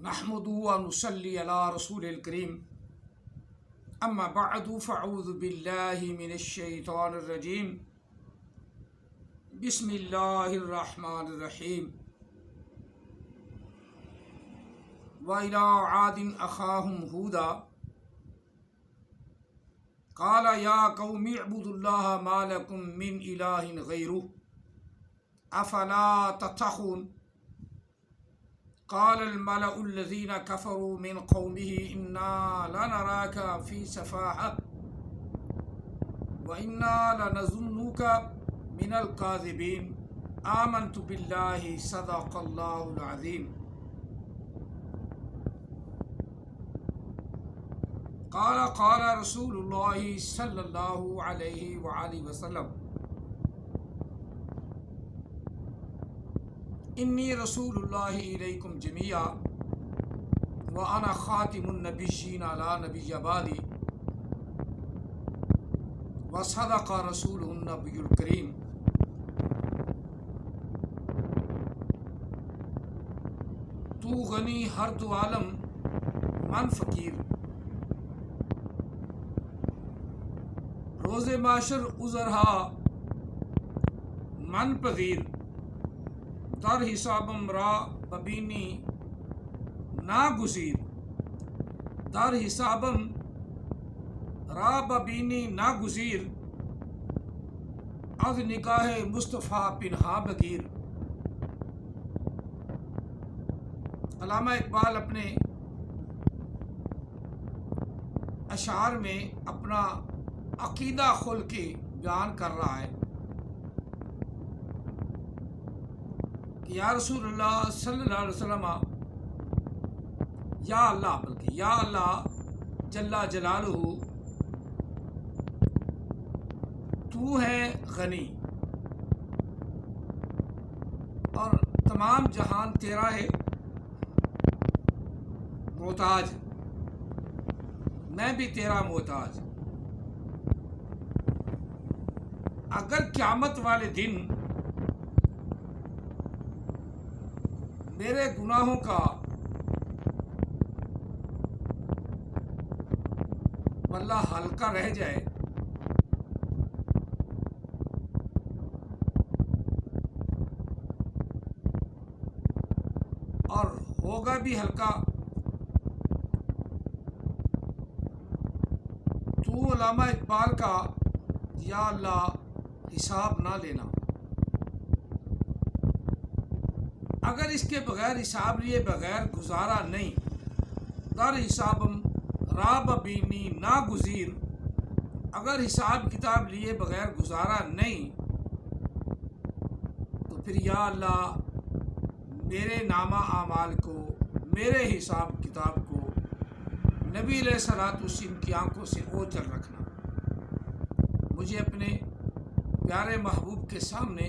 نحمده ونصلي على رسول الكريم اما بعد فاعوذ بالله من الشيطان الرجيم بسم الله الرحمن الرحيم وإلى عاد أخاهم هودا قال يا قوم اعبدوا الله ما لكم من إله غيره أفلا تتقون قال الملأ الذين كفروا من قومه إنا لنراك في سفاهة وإنا لنظنك من الكاذبين آمنت بالله صدق الله العظيم قال رسول الله صلى الله عليه وآله وسلم انی رسول اللہ علیکم جمیعا وانا خاتم النبیین علی نبی بعدی وصدق رسولہ النبی الکریم۔ تو غنی ہر دو عالم من فقیر، روز معاشر عذرہا من پذیر، در حسابم را ببینی ناگزیر، در حسابم را ببینی ناگزیر، از نگاہ مصطفیٰ پنہا بگیر۔ علامہ اقبال اپنے اشعار میں اپنا عقیدہ کھول کے بیان کر رہا ہے کہ یا رسول اللہ صلی اللہ علیہ وسلم، یا اللہ، بلکہ یا اللہ جل جلالہ، تو ہے غنی اور تمام جہان تیرا ہے محتاج، میں بھی تیرا محتاج۔ اگر قیامت والے دن میرے گناہوں کا پلہ ہلکا رہ جائے اور ہوگا بھی ہلکا، تو علامہ اقبال کا یا اللہ حساب نہ لینا۔ اگر اس کے بغیر حساب لیے بغیر گزارا نہیں، در حسابم راب بینی ناگزیر، اگر حساب کتاب لیے بغیر گزارا نہیں تو پھر یا اللہ میرے نامہ اعمال کو، میرے حساب کتاب کو نبی علیہ الصلوۃ والسلام کی آنکھوں سے اوجھل رکھنا، مجھے اپنے پیارے محبوب کے سامنے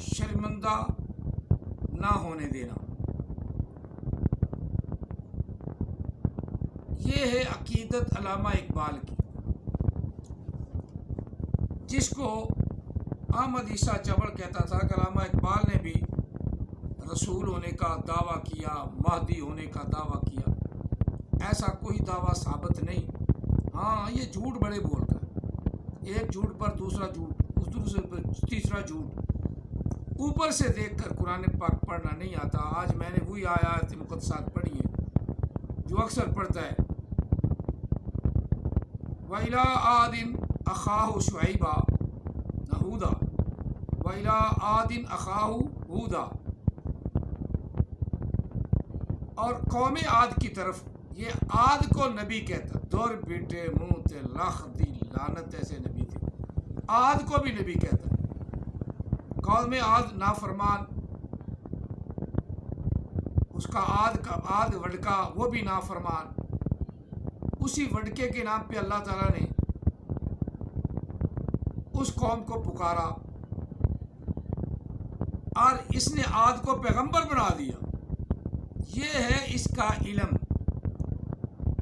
شرمندہ نہ ہونے دینا۔ یہ ہے عقیدت علامہ اقبال کی، جس کو احمد عیسیٰ چبڑ کہتا تھا کہ علامہ اقبال نے بھی رسول ہونے کا دعویٰ کیا، مہدی ہونے کا دعویٰ کیا۔ ایسا کوئی دعویٰ ثابت نہیں۔ ہاں، یہ جھوٹ بڑے بولتا ہے، ایک جھوٹ پر دوسرا جھوٹ، اس دوسرے پر تیسرا جھوٹ، اوپر سے دیکھ کر قرآن پاک پڑھنا نہیں آتا۔ آج میں نے وہی آیات مقدسات پڑھی ہیں جو اکثر پڑھتا ہے، وَإِلَىٰ عَادٍ أَخَاهُ شُعَيْبًا هُودًا وَإِلَىٰ عَادٍ أَخَاهُ هُودًا، اور قوم عاد کی طرف، یہ عاد کو نبی کہتا، دور بیٹے منہ تے لاکھ دی لعنت، ایسے نبی تھے، عاد کو بھی نبی کہتا۔ قوم عاد نافرمان، اس کا عاد وڈکا، وہ بھی نافرمان، اسی وڈکے کے نام پہ اللہ تعالیٰ نے اس قوم کو پکارا اور اس نے عاد کو پیغمبر بنا دیا۔ یہ ہے اس کا علم۔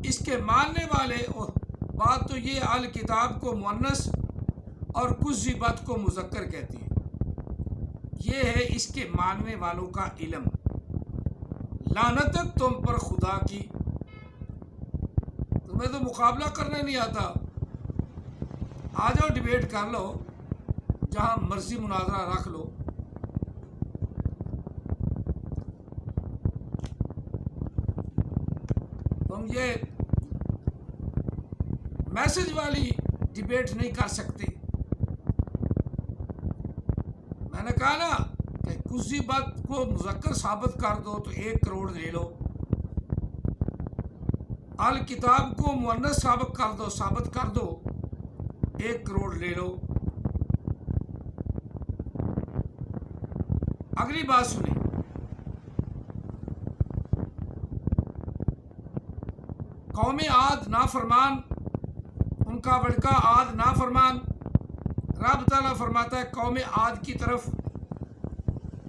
اس کے ماننے والے بات تو یہ اہل کتاب کو مؤنث اور کذبت کو مذکر کہتی ہے، یہ ہے اس کے ماننے والوں کا علم، لعنت ہے تم پر خدا کی، تمہیں تو مقابلہ کرنے نہیں آتا، آ جاؤ ڈیبیٹ کر لو، جہاں مرضی مناظرہ رکھ لو۔ تم یہ میسج والی ڈیبیٹ نہیں کر سکتے۔ میں نے کہا نا کہ کسی بات کو مذکر ثابت کر دو تو 1 کروڑ لے لو، الکتاب کو مؤنث ثابت کر دو 1 کروڑ لے لو۔ اگلی بات سنیں، قوم عاد نافرمان، ان کا بڑکا عاد نافرمان، رب تعالیٰ فرماتا ہے قوم عاد کی طرف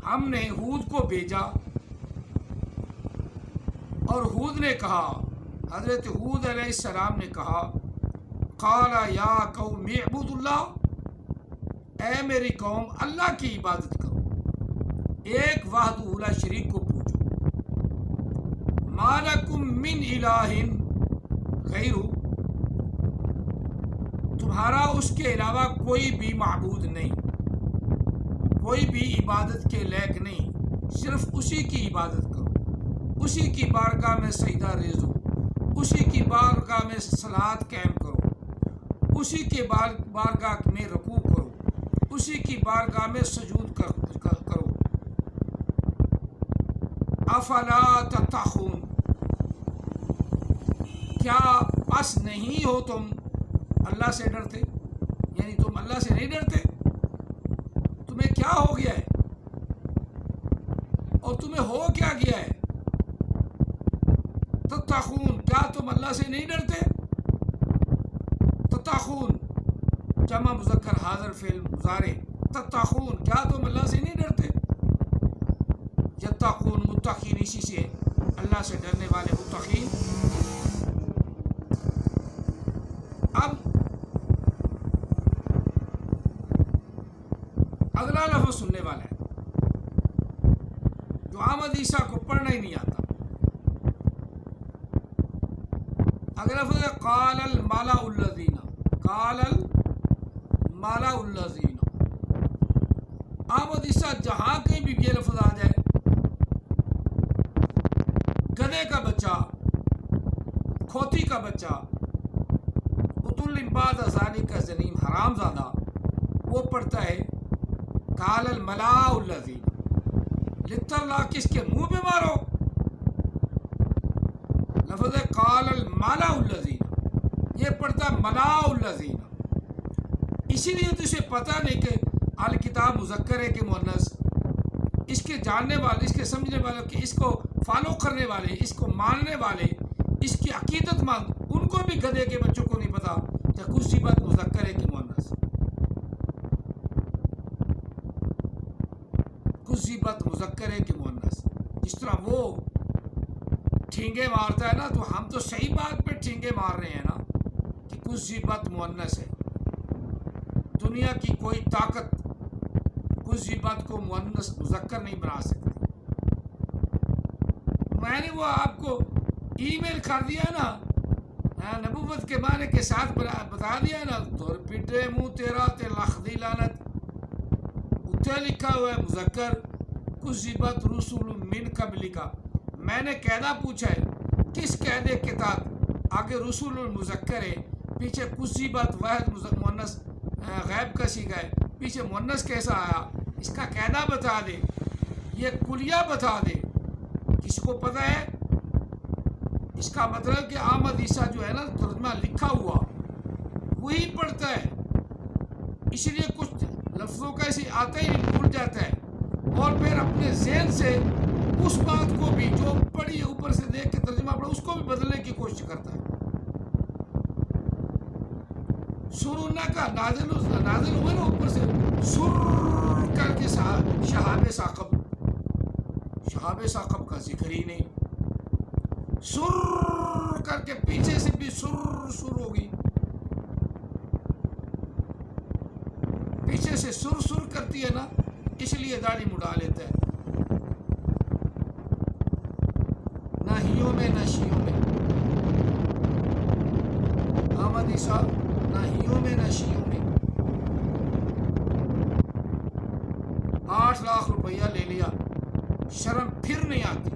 ہم نے ہود کو بھیجا، اور ہود نے کہا، حضرت ہود علیہ السلام نے کہا، قال یا قوم اعبدوا اللہ، اے میری قوم اللہ کی عبادت کرو، ایک وحدہ لا شریک کو پوجو، ما لکم من الہ غیرہ، تمہارا اس کے علاوہ کوئی بھی معبود نہیں، کوئی بھی عبادت کے لائق نہیں، صرف اسی کی عبادت کرو، اسی کی بارگاہ میں سجدہ ریز ہو، اسی کی بارگاہ میں صلاۃ قائم کرو، اسی کے بارگاہ میں رکوع کرو، اسی کی بارگاہ میں سجود کرو۔ افلا تتقون، کیا پس نہیں ہو تم اللہ سے ڈرتے؟ یعنی تم اللہ سے نہیں ڈرتے؟ تمہیں کیا ہو گیا ہے اور تمہیں ہو کیا گیا ہے؟ تتقون، کیا تم اللہ سے نہیں ڈرتے؟ تتقون جمع مذکر حاضر فعل مضارع، تتقون کیا تم اللہ سے نہیں ڈرتے؟ یتقون متقین، اسی سے اللہ سے ڈرنے والے متقین۔ اب اگلا لفظ سننے والا ہے جو احمد عیسیٰ کو پڑھنا ہی نہیں آتا۔ اگلا لفظ ہے قال الملأ الذین، قال الملأ الذین۔ احمد عیسیٰ جہاں کہیں بھی یہ لفظ آ جائے، گدھے کا بچہ، کھوتی کا بچہ، اتل بعد ذالک کا زنیم، حرام زادہ، وہ پڑھتا ہے قال الملأ الذین، لطر اللہ کس کے منہ پہ مارو، لفظ ہے قال الملأ الذین، یہ پڑھتا ہے ملأ الذین۔ اسی لیے تو اسے پتہ نہیں کہ الکتاب مذکر ہے کہ مؤنث، اس کے جاننے والے، اس کے سمجھنے والے، کہ اس کو فالو کرنے والے، اس کو ماننے والے، اس کی عقیدت مند، ان کو بھی گدھے کے بچوں کو نہیں پتا کہ کچھ بات مذکر ہے کہ مؤنث، کچھ بات مذکر ہے کہ مؤنث۔ جس طرح وہ ٹھینگے مارتا ہے نا، تو ہم تو صحیح بات پہ ٹھینگے مار رہے ہیں نا کہ کچھ بات مؤنث ہے۔ دنیا کی کوئی طاقت کچھ بات کو مؤنث مذکر نہیں بنا سکتی۔ میں نے وہ آپ کو ای میل کر دیا نا، نبوت کے معنی کے ساتھ بتا دیا نا، دور پٹے منہ تیرا تے لخ دی لعنت، اتنے لکھا ہوا ہے مذکر، کچھ بات رسول من قبل کا۔ میں نے قاعدہ پوچھا ہے، کس قاعدے کے تحت آگے رسول المذکر ہے، پیچھے کچھ بات واحد مؤنث غیب کا سیکھا ہے، پیچھے مؤنث کیسا آیا؟ اس کا قاعدہ بتا دے، یہ کلیہ بتا دے۔ کس کو پتہ ہے؟ اس کا مطلب کہ احمد عیسیٰ جو ہے نا، ترجمہ لکھا ہوا وہی پڑھتا ہے، اس لیے کچھ لفظوں کا ایسے آتا ہی نہیں، بھول جاتا ہے، اور پھر اپنے ذہن سے اس بات کو بھی جو پڑھی ہے اوپر سے دیکھ کے ترجمہ پڑھا، اس کو بھی بدلنے کی کوشش کرتا ہے۔ سرونا کا نازل ہوئے نا اوپر سے، سر کر کے شہاب ثاقب کا ذکر ہی نہیں، سر کر کے پیچھے سے بھی سر ہوگی، پیچھے سے سر کرتی ہے نا، اس لیے داڑھی مڑا لیتا ہے۔ سنیوں میں نہ شیعوں میں، احمد عیسیٰ نہ ہیوں میں نہ شیعوں میں، 8 لاکھ روپیہ لے لیا، شرم پھر نہیں آتی،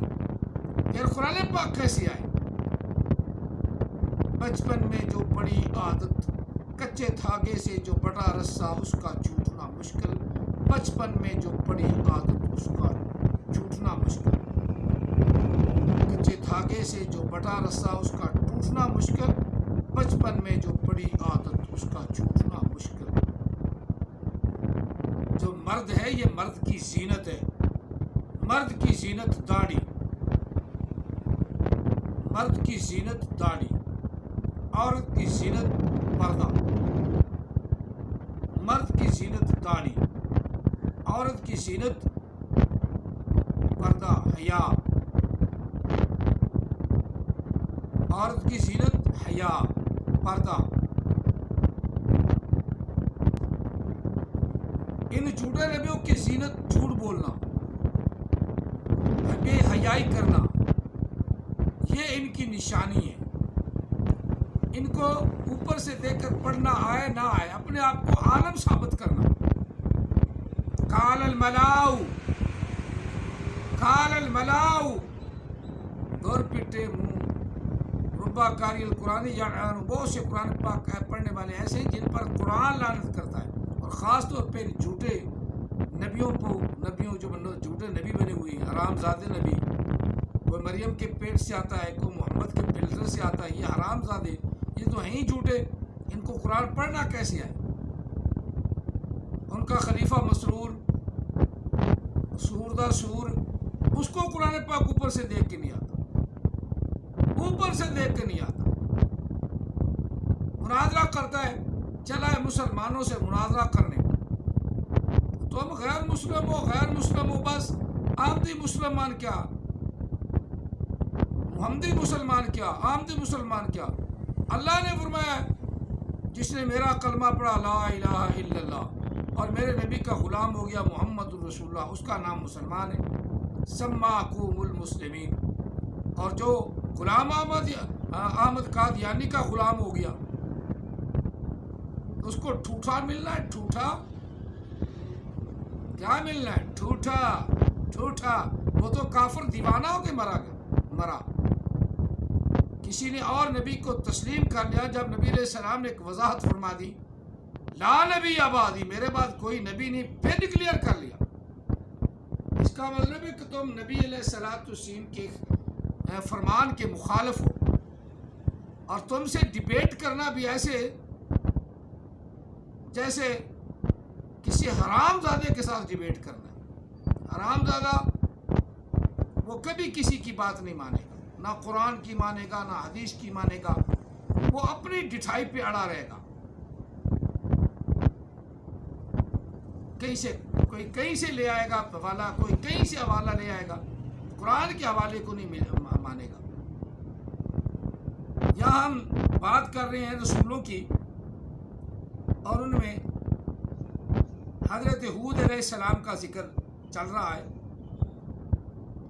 پھر قرآن پاک کیسے آئے؟ بچپن میں جو پڑی عادت، کچے دھاگے سے جو بٹا رسہ اس کا چھوٹنا مشکل، بچپن میں جو پڑی عادت اس کا چھوٹنا مشکل، کچے دھاگے سے جو بٹا رسہ اس کا ٹوٹنا مشکل، بچپن میں جو پڑی عادت اس کا چھوٹنا مشکل۔ جو مرد ہے یہ مرد کی زینت ہے، مرد کی زینت داڑھی، مرد کی زینت داڑھی، عورت کی زینت پردہ، مرد کی زینت داڑھی، عورت کی زینت پردہ حیا، عورت کی زینت حیا پردہ۔ ان جھوٹے نبیوں کی زینت جھوٹ بولنا، بے حیائی کرنا، یہ ان کی نشانی ہے۔ ان کو اوپر سے دیکھ کر پڑھنا آئے نہ آئے، اپنے آپ کو عالم ثابت کرنا۔ قال الملاؤ، قال الملاؤ، دور پٹے منہ، ربا کاری القرآن یعن، بہت سے قرآن پاک پڑھنے والے ایسے ہیں جن پر قرآن لعنت کرتا ہے، اور خاص طور پہ جھوٹے نبیوں کو، نبیوں جو جھوٹے نبی بنے ہوئے ہیں، حرام زادے نبی، کوئی مریم کے پیٹ سے آتا ہے، کوئی محمد کے پلڈر سے آتا ہے، یہ حرام زادے، یہ تو ہیں ہی جھوٹے، ان کو قرآن پڑھنا کیسے آئے؟ ان کا خلیفہ مسرور، سور دا سور، اس کو قرآن پاک اوپر سے دیکھ کے نہیں آتا، اوپر سے دیکھ کے نہیں آتا، مناظرہ کرتا ہے، چلا ہے مسلمانوں سے مناظرہ کرنے، تم غیر مسلم ہو، غیر مسلم ہو، بس آمدی مسلمان کیا، محمدی مسلمان کیا، آمدی مسلمان کیا؟ اللہ نے فرمایا جس نے میرا کلمہ پڑھا لا الہ الا اللہ اور میرے نبی کا غلام ہو گیا محمد الرسول اللہ، اس کا نام مسلمان ہے۔ سماکم المسلمین، اور جو غلام احمد قادیانی کا غلام ہو گیا اس کو ٹھوٹا ملنا ہے، ٹھوٹا کیا ملنا ہے؟ ٹھوٹا، ٹھوٹا، وہ تو کافر دیوانہ ہو کے مرا۔ کسی نے اور نبی کو تسلیم کر لیا، جب نبی علیہ السلام نے ایک وضاحت فرما دی، لا نبی آبادی، میرے بعد کوئی نبی نہیں، پھر ڈکلیئر کر لیا۔ اس کا مطلب ہے کہ تم نبی علیہ السلام کے فرمان کے مخالف ہو، اور تم سے ڈیبیٹ کرنا بھی ایسے جیسے کسی حرام زادے کے ساتھ ڈیبیٹ کرنا ہے۔ حرام زادہ وہ کبھی کسی کی بات نہیں مانے گا، نہ قرآن کی مانے گا، نہ حدیث کی مانے گا، وہ اپنی ڈٹھائی پہ اڑا رہے گا۔ کوئی کہیں سے لے آئے گا حوالہ، کوئی کہیں سے حوالہ لے آئے گا، قرآن کے حوالے کو نہیں مانے گا۔ یہاں ہم بات کر رہے ہیں رسولوں کی، اور ان میں حضرت ہود علیہ السلام کا ذکر چل رہا ہے۔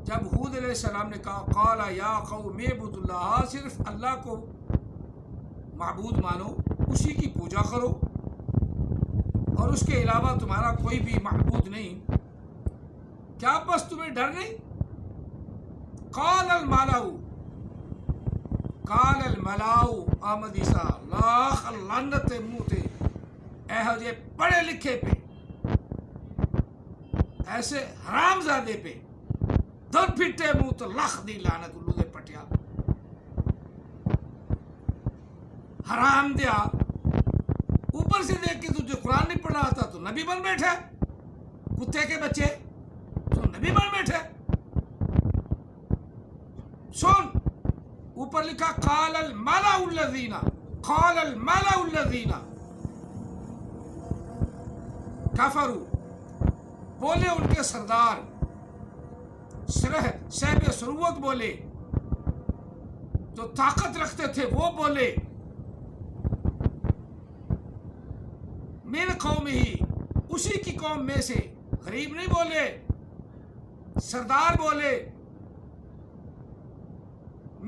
جب ہود علیہ السلام نے کہا قال یا قوم اعبدوا اللہ، صرف اللہ کو معبود مانو، اسی کی پوجا کرو، اور اس کے علاوہ تمہارا کوئی بھی معبود نہیں، کیا بس تمہیں ڈر نہیں؟ قال الملأ، قال الملأ، احمد عیسیٰ لاکھ لعنت منہ تے ایہو جے پڑھے لکھے پہ، ایسے حرام زادے پہ، در پھٹے منہ تو لکھ دی لعنت، الو دے پٹیا، حرام دیا، اوپر سے دیکھ کے تجھے قرآن نہیں پڑھنا آتا تو نبی بن بیٹھے، کتے کے بچے تو نبی بن بیٹھے۔ سن، اوپر لکھا قال الملأ الذین، قال الملأ الذین کفروا، بولے ان کے سردار، صاحب ثروت بولے، جو طاقت رکھتے تھے وہ بولے، من قوم ہی، اسی کی قوم میں سے، غریب نہیں بولے، سردار بولے،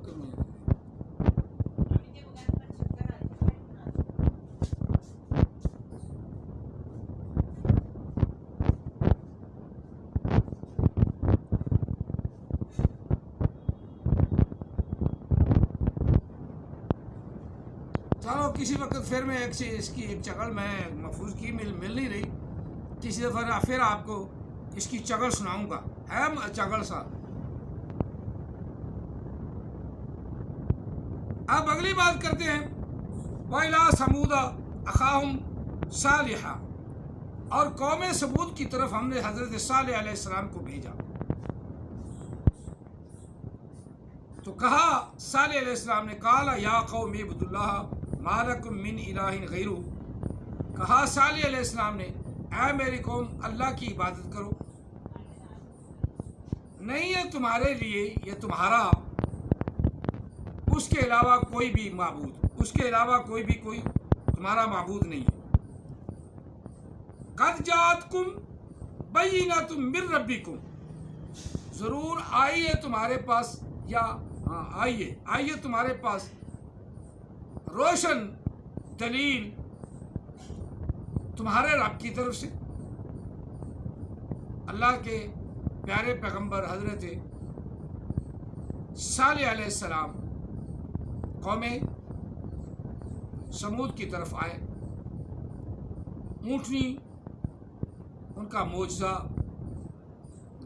شکر میں چلو کسی وقت پھر میں اس کی ایک چگل میں محفوظ کی مل نہیں رہی، کسی دفعہ پھر آپ کو اس کی چگل سناؤں گا، ہے چگل سا۔ اب اگلی بات کرتے ہیں، وَإِلَىٰ ثَمُودَ أَخَاهُمْ صَالِحًا، اور قوم ثمود کی طرف ہم نے حضرت صالح علیہ السلام کو بھیجا۔ تو کہا صالح علیہ السلام نے، قَالَ يَا قَوْمِ اعْبُدُوا اللَّهَ مَا لَكُم مِّنْ إِلَٰهٍ غَيْرُهُ، کہا صالح علیہ السلام نے، اے میری قوم اللہ کی عبادت کرو، نہیں ہے تمہارے لیے یہ تمہارا اس کے علاوہ کوئی بھی معبود، اس کے علاوہ کوئی تمہارا معبود نہیں ہے۔ قد جاءتکم بینۃ من ربکم، ضرور آئی ہے تمہارے پاس، یا آئیے تمہارے پاس روشن دلیل تمہارے رب کی طرف سے۔ اللہ کے پیارے پیغمبر حضرت صالح علیہ السلام قوم ثمود کی طرف آئے، اونٹنی ان کا معجزہ،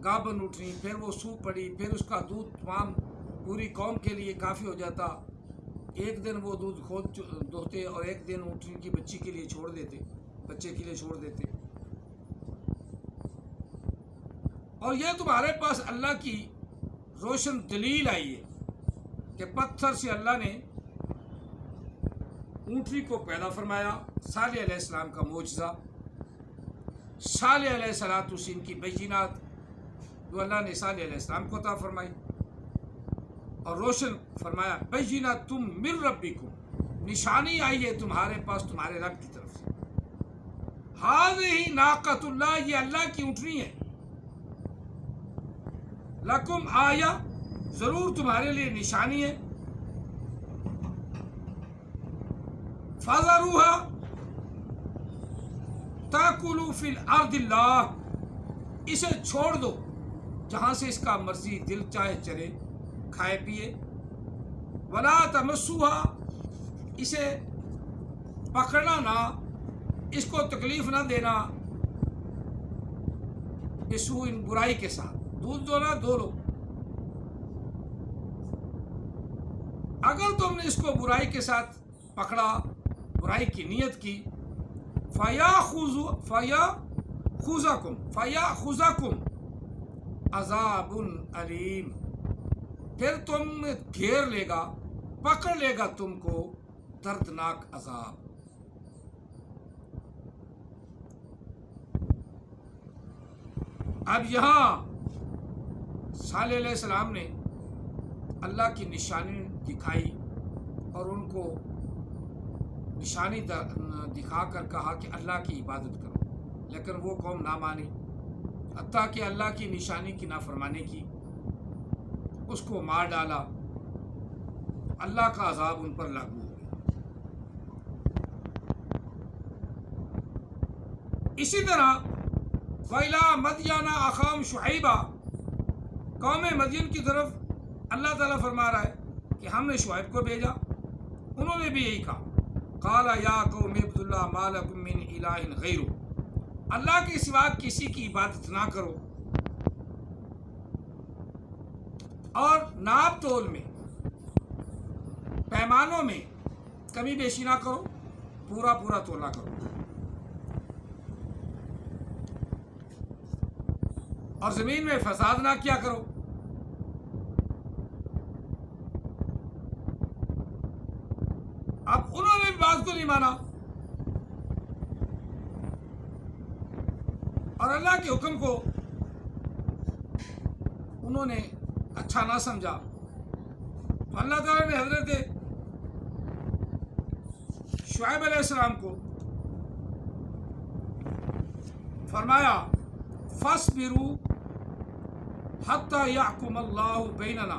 گابن اونٹنی، پھر وہ سو پڑی، پھر اس کا دودھ تمام پوری قوم کے لیے کافی ہو جاتا، ایک دن وہ دودھ خود دوہتے اور ایک دن اونٹنی کی بچے کے لیے چھوڑ دیتے، اور یہ تمہارے پاس اللہ کی روشن دلیل آئی ہے کہ پتھر سے اللہ نے اونٹنی کو پیدا فرمایا۔ صالح علیہ السلام کا معجزہ، صالح علیہ السلام کی بینات جو اللہ نے صالح علیہ السلام کو عطا فرمائی اور روشن فرمایا، بینات من ربکم، نشانی آئی ہے تمہارے پاس تمہارے رب کی طرف سے۔ ہذہ ناقۃ اللہ، یہ اللہ کی اونٹنی ہے، لکم آیا، ضرور تمہارے لیے نشانی ہے، فذروها تاکل فی الارض اللہ، اسے چھوڑ دو جہاں سے اس کا مرضی دل چاہے چلے، کھائے پیے، ولا تمسوها، اسے پکڑنا نہ، اس کو تکلیف نہ دینا، بسوء، برائی کے ساتھ، دودھ دو لو، اگر تم نے اس کو برائی کے ساتھ پکڑا، برائی کی نیت کی، فَيَأْخُذَكُمْ عَذَابٌ أَلِيمٌ، پھر تم گھیر لے گا، پکڑ لے گا تم کو دردناک عذاب۔ اب یہاں صالح علیہ السلام نے اللہ کی نشانی دکھائی اور ان کو نشانی دکھا کر کہا کہ اللہ کی عبادت کرو، لیکن وہ قوم نہ مانی، حتیٰ کہ اللہ کی نشانی کی نافرمانی کی، اس کو مار ڈالا، اللہ کا عذاب ان پر لاگو ہو گیا۔ اسی طرح وَإِلَىٰ مَدْيَنَ أَخَاهُمْ شُعَيْبًا، قوم مدین کی طرف اللہ تعالیٰ فرما رہا ہے کہ ہم نے شعیب کو بھیجا، انہوں نے بھی یہی کہا، قَالَ يَا قَوْمِ اعْبُدُوا اللَّهَ مَا لَكُم مِّنْ إِلَٰهٍ غَيْرُهُ، اللہ کے سوا کسی کی عبادت نہ کرو، اور ناپ تول میں، پیمانوں میں کمی بیشی نہ کرو، پورا تولا کرو، اور زمین میں فساد نہ کیا کرو۔ اب انہوں نے بات کو نہیں مانا اور اللہ کے حکم کو انہوں نے اچھا نہ سمجھا، تو اللہ تعالیٰ نے حضرت شعیب علیہ السلام کو فرمایا، فَاصْبِرُوا حَتَّى يَحْكُمَ اللَّهُ بَيْنَنَا،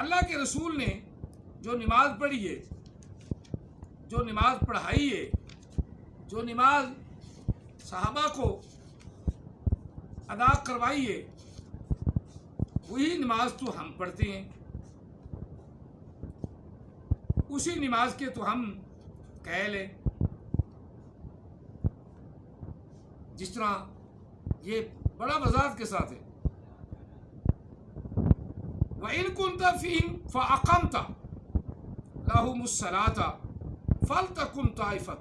اللہ کے رسول نے جو نماز پڑھی ہے، جو نماز پڑھائی ہے، جو نماز صحابہ کو ادا کروائی ہے، وہی نماز تو ہم پڑھتے ہیں، اسی نماز کے تو ہم قائل ہیں. جس طرح یہ بڑا وضاحت کے ساتھ ہے، وَإِن كُنْتَ فِيهِمْ فَأَقَمْتَ لَهُمُ الصَّلَاةَ فَلْتَكُنْ طَائِفَةٌ.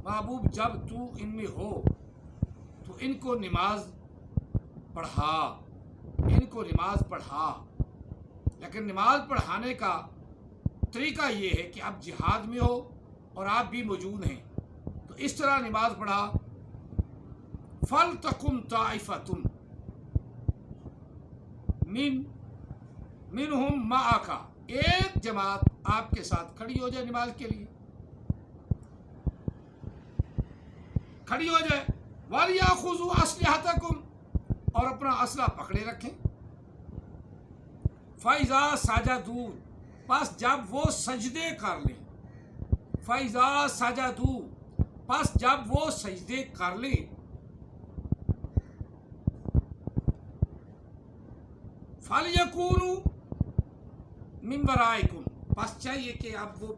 محبوب جب تو ان میں ہو تو ان کو نماز پڑھا، ان کو نماز پڑھا. لیکن نماز پڑھانے کا طریقہ یہ ہے کہ آپ جہاد میں ہو اور آپ بھی موجود ہیں، تو اس طرح نماز پڑھا. فَلْتَكُنْ طَائِفَةٌ مِّنْهُمْ مَعَكَ، ایک جماعت آپ کے ساتھ کھڑی ہو جائے نماز کے لیے، کھڑی ہو جائے. وَلْيَأْخُذُوا أَسْلِحَتَكُمْ، اور اپنا اسلحہ پکڑے رکھیں. فَإِذَا سَجَدُوا، پس جب وہ سجدے کر لیں. فَإِذَا سَجَدُوا، پس جب وہ سجدے کر لیں. فَلْيَكُونُوا مِنْ وَرَائِكُمْ، پس چاہیے کہ اب وہ